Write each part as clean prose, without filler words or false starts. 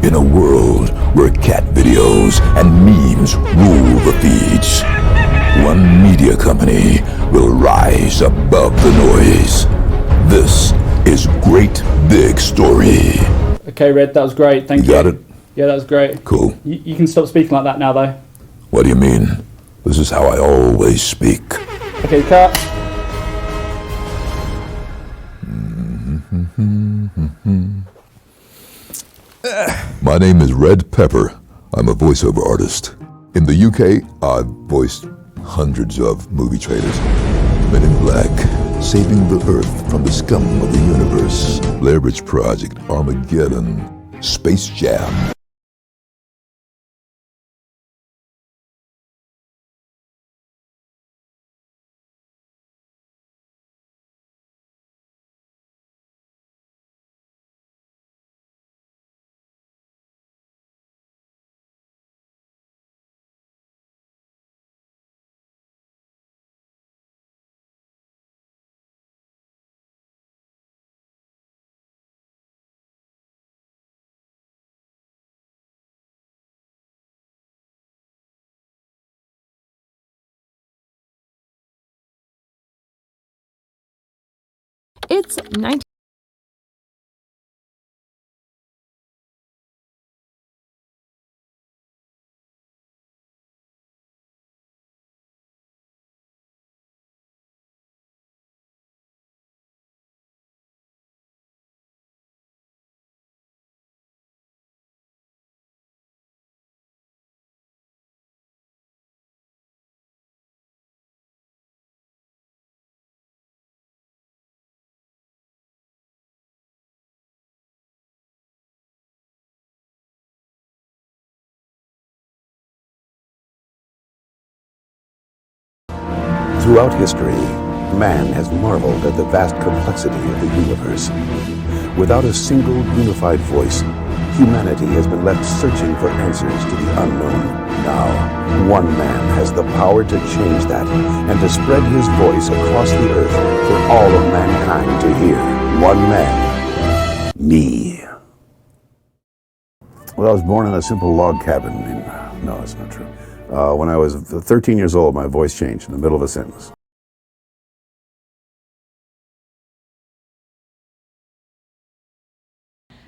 In a world where cat videos and memes rule the feeds, one media company will rise above the noise. This is Great Big Story. Okay, Red, that was great. Thank you. You got it? Yeah, that was great. Cool. You can stop speaking like that now, though. What do you mean? This is how I always speak. Okay, cut. My name is Red Pepper. I'm a voiceover artist. In the UK, I've voiced hundreds of movie trailers. Men in Black, Saving the Earth from the Scum of the Universe, Blair Witch Project, Armageddon, Space Jam. It's 19. Throughout history, man has marveled at the vast complexity of the universe. Without a single unified voice, humanity has been left searching for answers to the unknown. Now, one man has the power to change that and to spread his voice across the earth for all of mankind to hear. One man. Me. Well, I was born in a simple log cabin in... No, that's not true. When I was 13 years old, my voice changed in the middle of a sentence.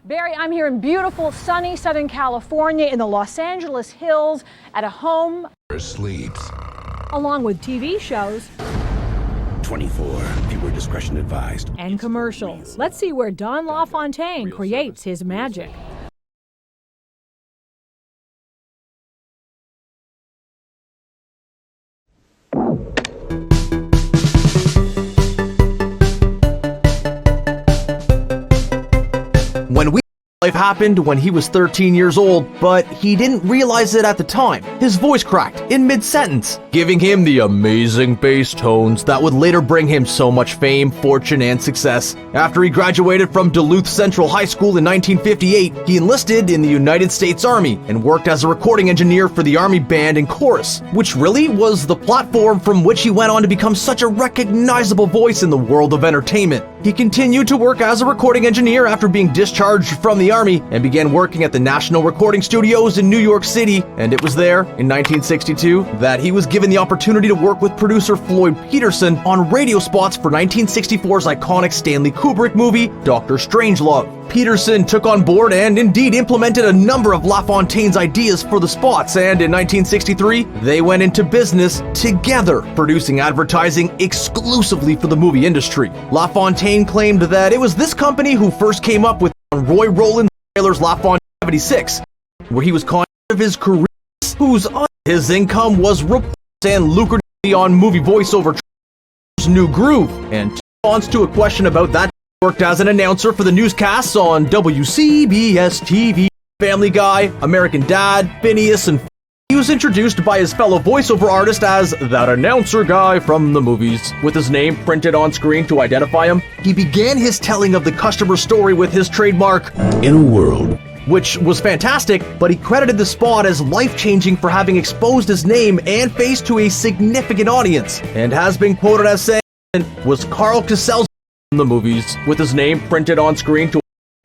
Barry, I'm here in beautiful, sunny Southern California in the Los Angeles hills at a home. Sleeps. Along with TV shows. 24. Viewer discretion advised. And commercials. Let's see where Don LaFontaine creates his magic. Life happened when he was 13 years old, but he didn't realize it at the time. His voice cracked in mid-sentence, giving him the amazing bass tones that would later bring him so much fame, fortune, and success. After he graduated from Duluth Central High School in 1958, he enlisted in the United States Army and worked as a recording engineer for the Army Band and Chorus, which really was the platform from which he went on to become such a recognizable voice in the world of entertainment. He continued to work as a recording engineer after being discharged from the Army and began working at the National Recording Studios in New York City, and it was there, in 1962, that he was given the opportunity to work with producer Floyd Peterson on radio spots for 1964's iconic Stanley Kubrick movie, Dr. Strangelove. Peterson took on board and indeed implemented a number of LaFontaine's ideas for the spots, and in 1963, they went into business together, producing advertising exclusively for the movie industry. LaFontaine claimed that it was this company who first came up with Roy Rowland's Taylor's LaFontaine 76, where he was conscious of his career, his income was reported and lucrative on movie voiceover New Groove, and response to a question about that, worked as an announcer for the newscasts on WCBS TV, Family Guy, American Dad, Phineas, and he was introduced by his fellow voiceover artist as that announcer guy from the movies. With his name printed on screen to identify him, he began his telling of the customer story with his trademark, In a world. Which was fantastic, but he credited the spot as life-changing for having exposed his name and face to a significant audience, and has been quoted as saying, was Carl Cassell's from the movies, with his name printed on screen to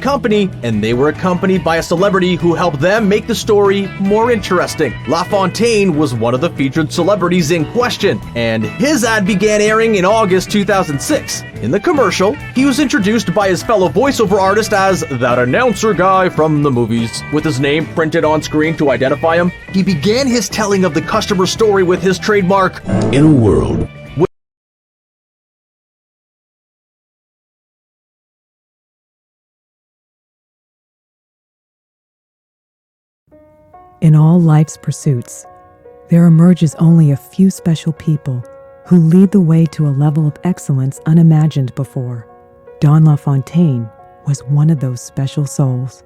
company, and they were accompanied by a celebrity who helped them make the story more interesting. LaFontaine was one of the featured celebrities in question, and his ad began airing in August 2006. In the commercial, he was introduced by his fellow voiceover artist as that announcer guy from the movies. With his name printed on screen to identify him, he began his telling of the customer story with his trademark, In a world In all life's pursuits, there emerges only a few special people who lead the way to a level of excellence unimagined before. Don LaFontaine was one of those special souls.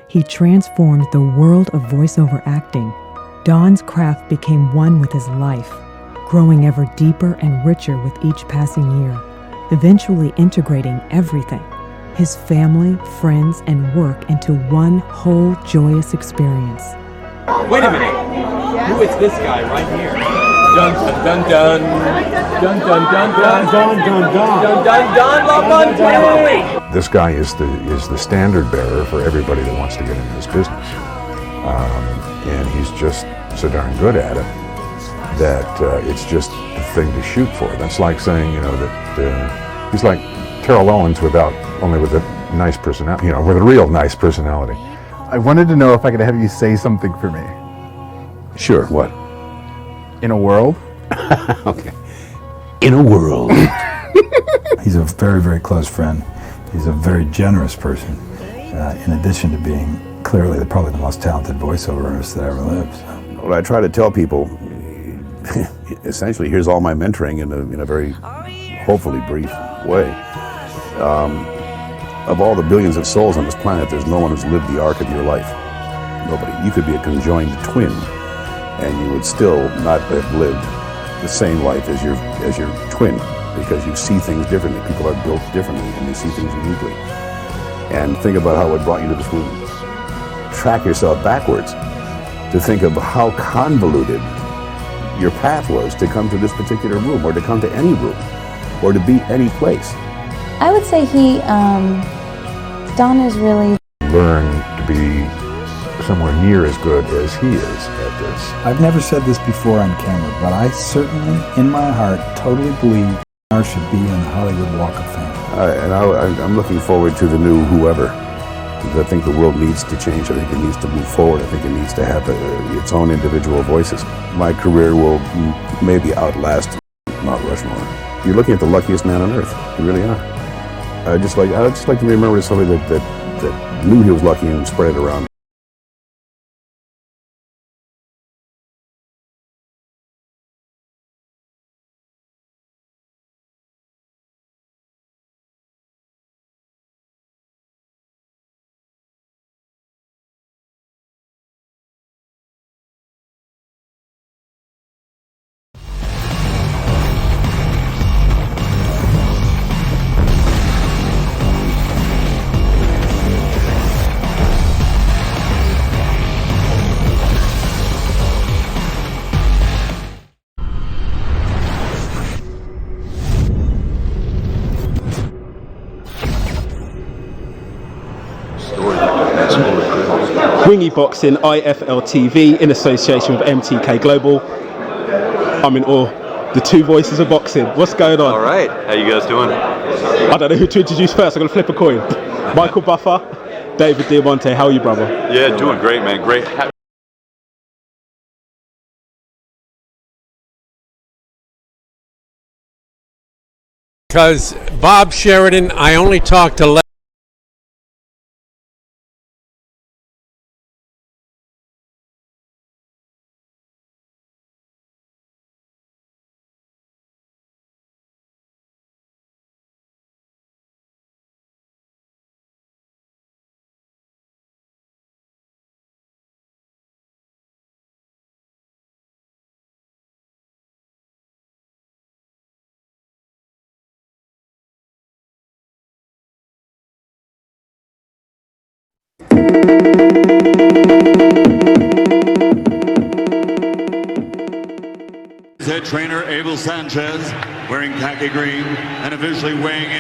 He transformed the world of voiceover acting. Don's craft became one with his life, growing ever deeper and richer with each passing year, eventually integrating everything, his family, friends, and work into one whole joyous experience. Wait a minute. Who is this guy right here? Dun dun dun dun dun dun dun dun dun dun dun dun dun. This guy is the standard bearer for everybody that wants to get into this business, and he's just so darn good at it that it's just the thing to shoot for. That's like saying, you know, that he's like Terrell Owens with a nice personality, you know, with a real nice personality. I wanted to know if I could have you say something for me. Sure, what? In a world? Okay. In a world. He's a very, very close friend. He's a very generous person, in addition to being clearly probably the most talented voiceover artist that ever lived. So. What I try to tell people, essentially, here's all my mentoring in a very, hopefully brief way. Of all the billions of souls on this planet, there's no one who's lived the arc of your life. Nobody. You could be a conjoined twin, and you would still not have lived the same life as your twin, because you see things differently. People are built differently, and they see things uniquely. And think about how it brought you to this room. Track yourself backwards to think of how convoluted your path was to come to this particular room, or to come to any room, or to be any place. I would say Don is really Learn to be somewhere near as good as he is at this. I've never said this before on camera, but I certainly, in my heart, totally believe Dar should be in the Hollywood Walk of Fame. I'm looking forward to the new whoever. I think the world needs to change. I think it needs to move forward. I think it needs to have its own individual voices. My career will maybe outlast Mount Rushmore. You're looking at the luckiest man on earth. You really are. I'd just like to remember somebody that knew he was lucky and spread it around. Wingy Boxing, IFL TV, in association with MTK Global. I'm in awe. The two voices of boxing. What's going on? All right. How you guys doing? I don't know who to introduce first. I'm going to flip a coin. Michael Buffer, David Diamante. How are you, brother? Yeah, doing great, man. Great. Because Bob Sheridan, I only talked to Head trainer Abel Sanchez, wearing khaki green and officially weighing in.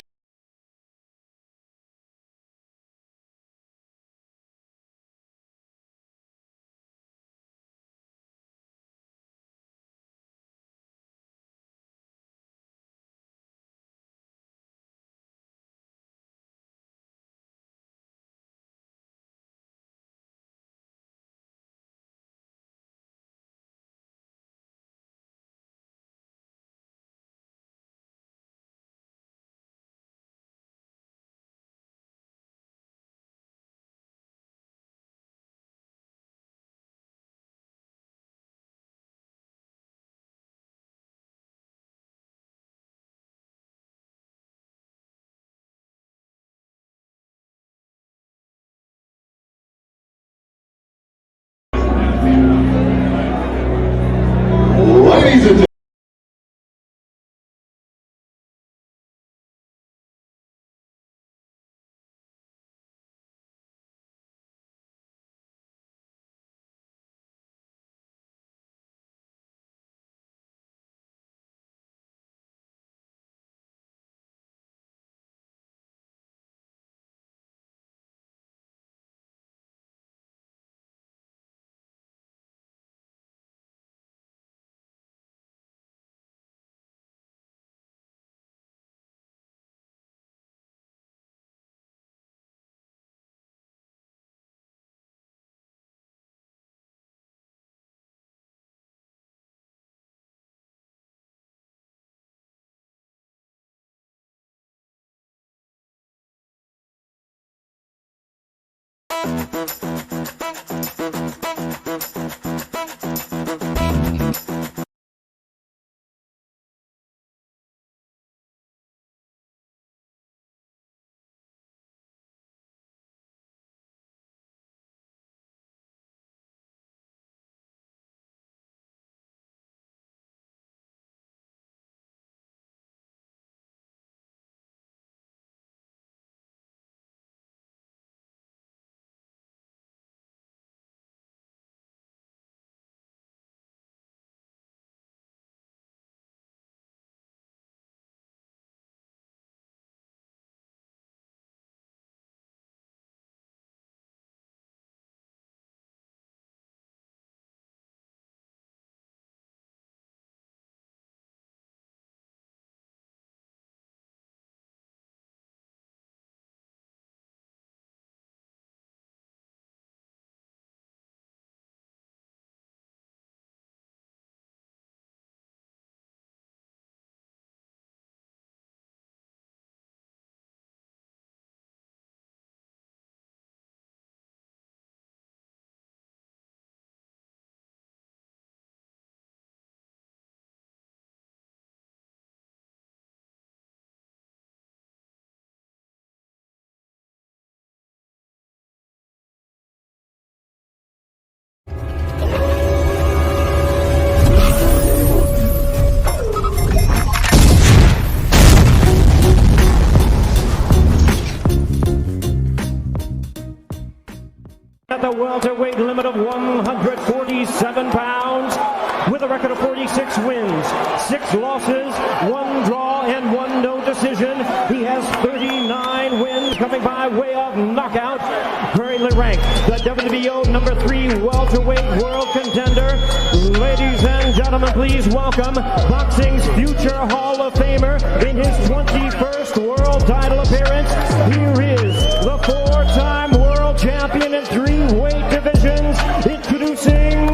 At the welterweight limit of 147 pounds, with a record of 46 wins, 6 losses, 1 draw, and 1 no decision. He has 39 wins coming by way of knockout. Currently ranked the WBO number 3 welterweight world contender. Ladies and gentlemen, please welcome boxing's future Hall of Famer in his 21st world title appearance. Here is the 4-time world champion in 3 weight divisions, introducing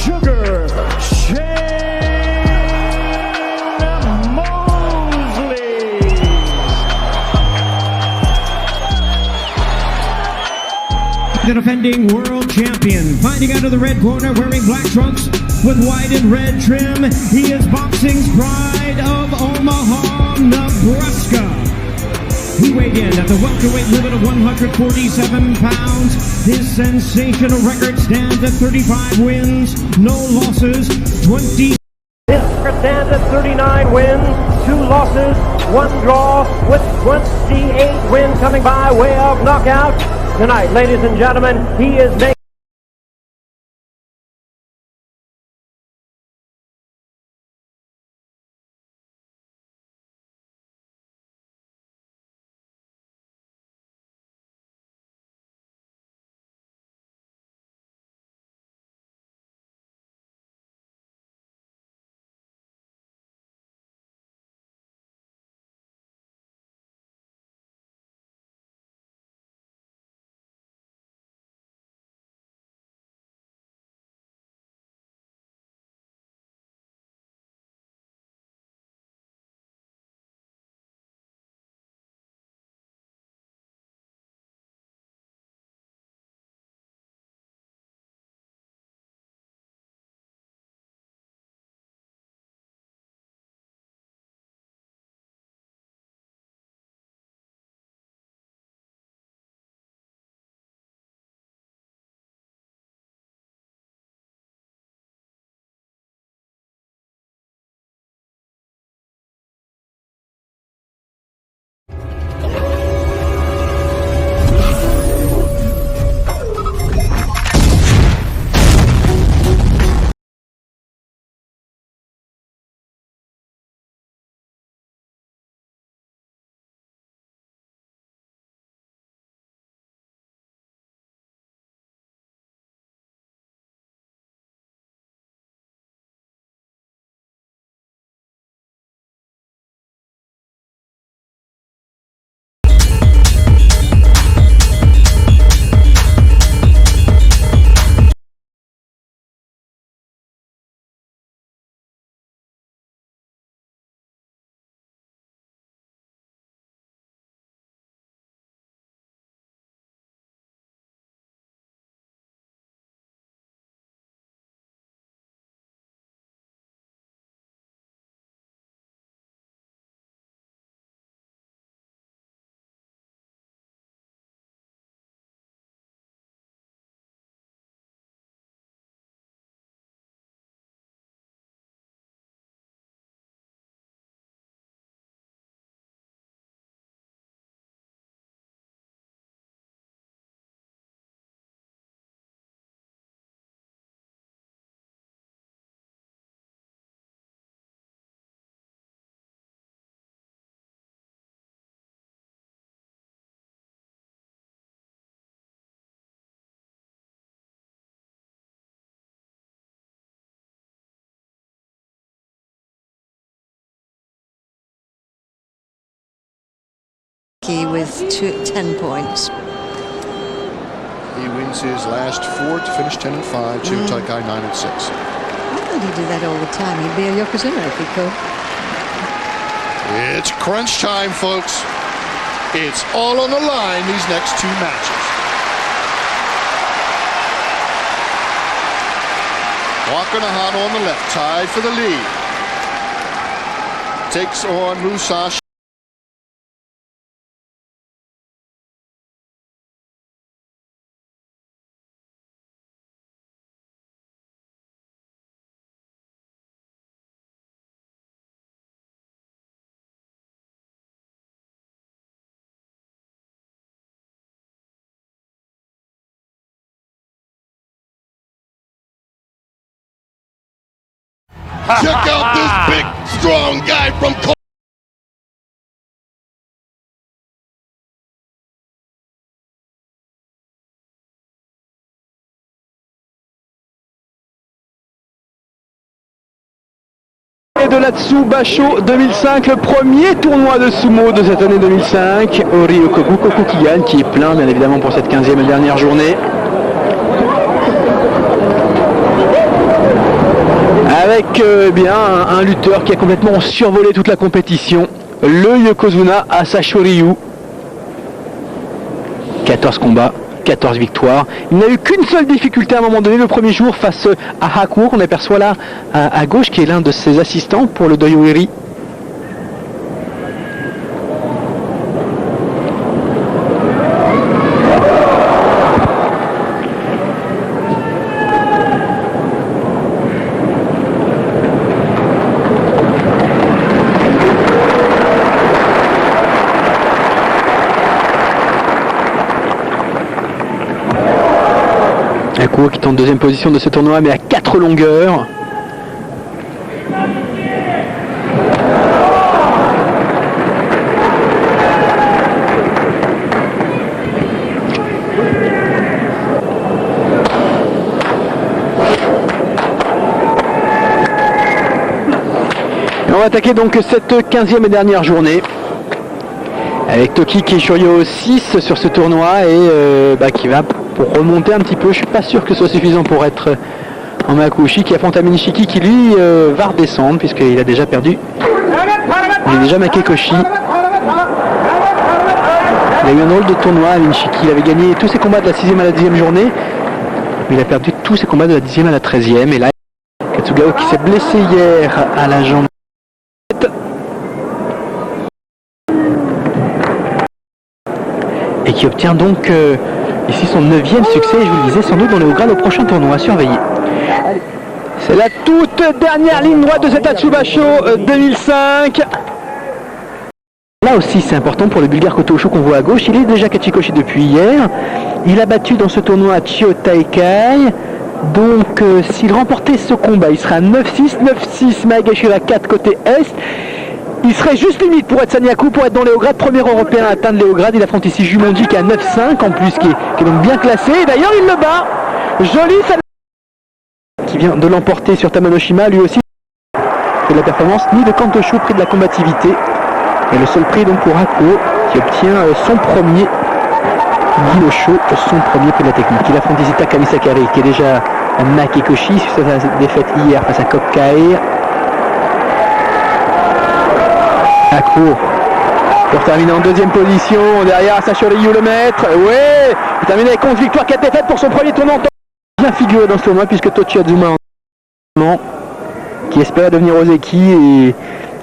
Sugar Shane Mosley. The defending world champion, fighting out of the red corner, wearing black trunks with white and red trim. He is boxing's pride of Omaha, Nebraska. He weighed in at the welterweight limit of 147 pounds. His sensational record stands at 35 wins, no losses, 20. His record stands at 39 wins, 2 losses, 1 draw, with 28 wins coming by way of knockout. Tonight, ladies and gentlemen, he is making Saki with 10 points. He wins his last 4 to finish 10 and 5. Chio Taikai 9 and 6. I thought he'd do that all the time. He'd be a Yokozuna if he could. It's crunch time, folks. It's all on the line these next 2 matches. Wakanohana on the left, tied for the lead. Takes on Musashi. Check out this big, strong guy from Et de la Tsubasho 2005, le premier tournoi de sumo de cette année 2005. Ryoko Koku qui gagne, qui est plein bien évidemment pour cette 15e et dernière journée. Avec bien un lutteur qui a complètement survolé toute la compétition, le Yokozuna Asashi Ryu. 14 combats, 14 victoires. Il n'a eu qu'une seule difficulté à un moment donné le premier jour face à Hakuo, qu'on aperçoit là à gauche, qui est l'un de ses assistants pour le Doyoiri. Hakuo qui est en deuxième position de ce tournoi, mais à 4 longueurs. Et on va attaquer donc cette 15e et dernière journée avec Toki qui est Shoryo 6 sur ce tournoi et qui va pour remonter un petit peu. Je suis pas sûr que ce soit suffisant pour être en Makuuchi, qui affronte Aminishiki qui lui va redescendre puisqu'il a déjà perdu. Il est déjà Makekoshi. Il a eu un rôle de tournoi Aminishiki. Il avait gagné tous ses combats de la 6e à la 10e journée, mais il a perdu tous ses combats de la 10e à la 13e. Et là, Katsugao qui s'est blessé hier à la jambe et qui obtient donc ici son 9e succès, je vous le disais, sans doute dans le haut grade au prochain tournoi à surveiller. C'est la toute dernière ligne droite de cet Atsubasho 2005. Là aussi c'est important pour le Bulgare Koto-Osho qu'on voit à gauche. Il est déjà Kachikoshi depuis hier. Il a battu dans ce tournoi Chio Taikai. Donc s'il remportait ce combat, il sera 9-6, 9-6, Maegashira 4 côté Est. Il serait juste limite pour être Sanyaku, pour être dans les hauts grades, premier européen à atteindre les hauts grades. Il affronte ici Jumonji qui est à 9-5 en plus, qui est donc bien classé. Et d'ailleurs il le bat. Joli Sanyaku qui vient de l'emporter sur Tamanoshima, lui aussi de la performance, ni de Kantosho, prix de la combativité. Et le seul prix donc pour Hakuo qui obtient son premier Ginosho, son premier prix de la technique. Il affronte ici Takami Sakari qui est déjà à Makekoshi sur sa défaite hier face à Kokkai. Hakuo pour terminer en deuxième position, derrière Asashi Ryu le maître. Ouais, il termine avec 11 victoires, 4 défaites pour son premier tournoi. Bien figuré dans ce tournoi puisque Tochi Azuma qui espère devenir Ozeki et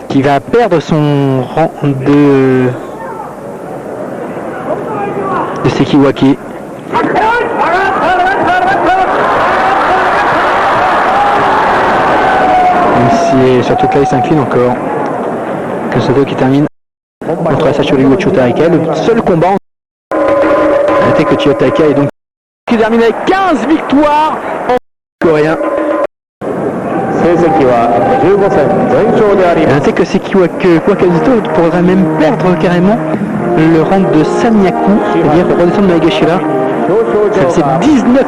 qui va perdre son rang de Sekiwake. Même si surtout que là il s'incline encore. Kosovo qui termine contre Asashi Ryu et Chio Taikai, le seul combat. Notez que Chio Taikai est donc qui termine avec 15 victoires en coréen. Notez que Sekiwake Kwakazuto pourrait même perdre carrément le rang de Sanyaku, c'est-à-dire redescendre de Maegashira. Ça faisait 19.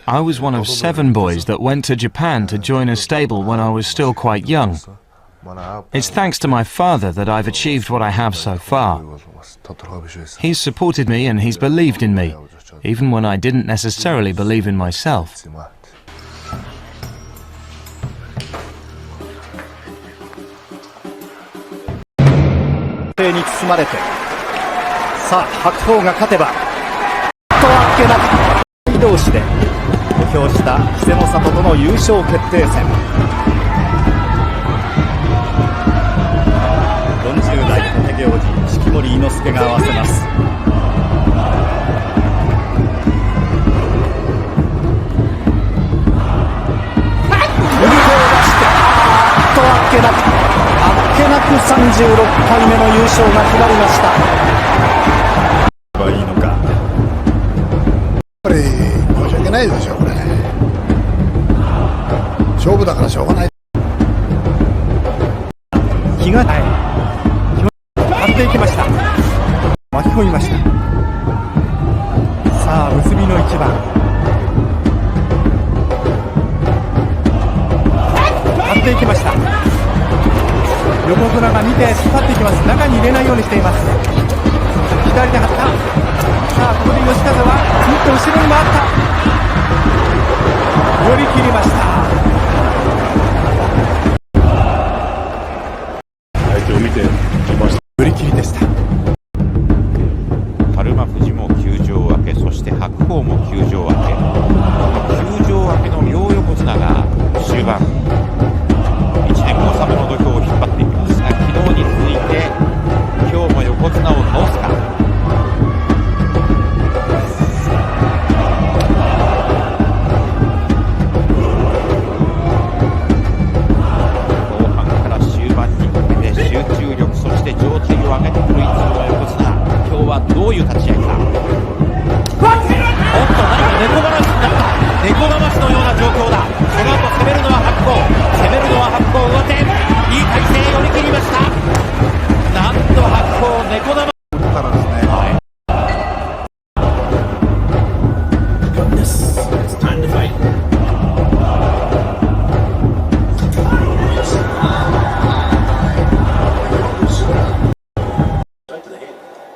I was one of 7 boys that went to Japan to join a stable when I was still quite young. It's thanks to my father that I've achieved what I have so far. He's supported me and he's believed in me, even when I didn't necessarily believe in myself. に包まれて、さあ白鵬が勝てばとあっけなく同士で土俵下稀勢の里との優勝決定戦。40代立行司式守伊之助が合わせます。右手を出してとあっけなく36回目の優勝が決まりました。いいのか。やっぱり申し訳ないでしょこれ。勝負だからしょうがない。気がない。張っていきました。巻き込みました。さあ結びの一番。張っていきました。横綱が見て引っ張っていきます。中に入れないようにしています。左で張った。さあここで吉風はずっと後ろに回った。寄り切りました。相手を見てきました。寄り切りでした。春馬富士も休場明け、そして白鵬も休場明け、休場明けの両横綱が終盤1年納めの土俵を引っ張っていきますが、昨日に続いて今日も横綱を倒すか。後半から終盤にかけて集中力、そして状態を上げてくるいつもの横綱。今日はどういう立ち合いか。おっと、何か猫話になった。猫話のような状況だ。その後攻めるのは白鵬、攻めるのは白鵬。上手、いい体勢、寄り切りました。なんと白鵬、猫玉からですね。はい。It's time to fight.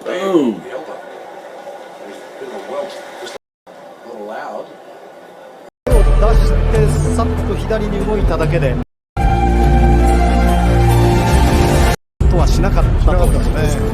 Boom. 出してさっと左に動いただけでとはしなかったということですね。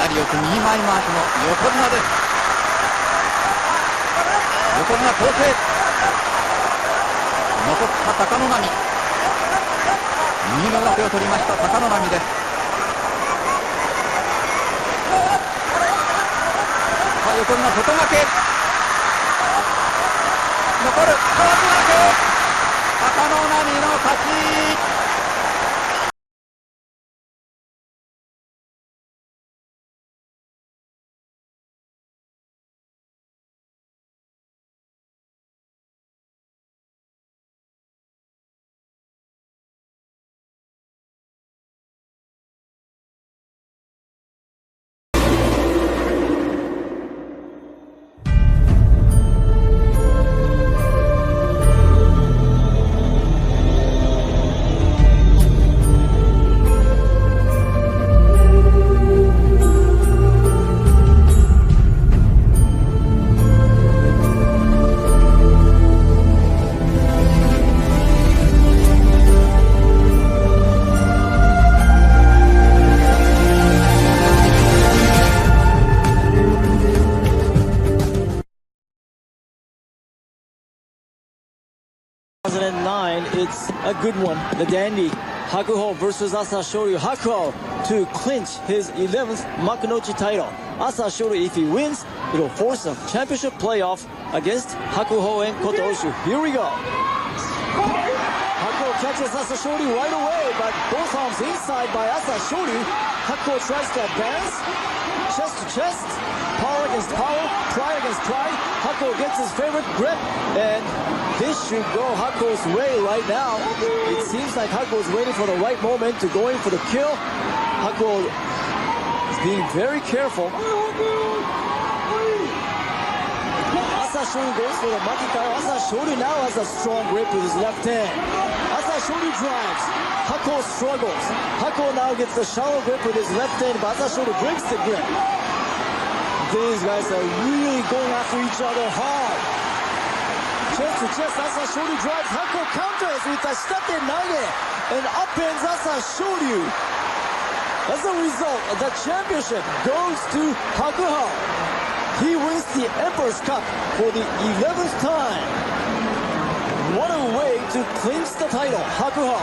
左奥右前回しの横綱です。横綱構成、残った貴ノ浪、右の上手を取りました貴ノ浪です。さあ横綱外掛け、残る上手掛け、貴ノ浪の勝ち。it's a good one. The dandy Hakuho versus Asashoryu. Hakuho to clinch his 11th Makunochi title. Asashoryu, if he wins, it'll force a championship playoff against Hakuho and Kota Oshu. Here we go. Hakuho catches Asashoryu right away, but both arms inside by Asashoryu. Hakuho tries to advance, chest to chest, power against power, pride against pride. Hakuho gets his favorite grip, and this should go Hakuho's way right now. It seems like Hakuho is waiting for the right moment to go in for the kill. Hakuho is being very careful. Asashoryu goes for the Makikawa. Asashoryu now has a strong grip with his left hand. Asashoryu drives. Hakuho struggles. Hakuho now gets the shallow grip with his left hand, but Asashoryu breaks the grip. These guys are really going after each other hard. Chest to chest, Asashoryu drives. Hakuho counters with a shitake nage and upends Asashoryu. As a result, the championship goes to Hakuho. He wins the Emperor's Cup for the 11th time. What a way to clinch the title, Hakuho.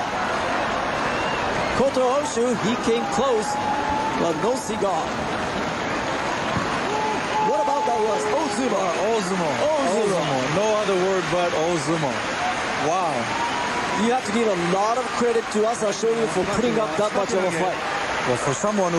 Kota Oshu, he came close, but no cigar. What about that was? Ozumo. Ozumo. No other word but Ozumo. Wow. You have to give a lot of credit to Asashoryu for putting up that much of a fight. Well, for someone who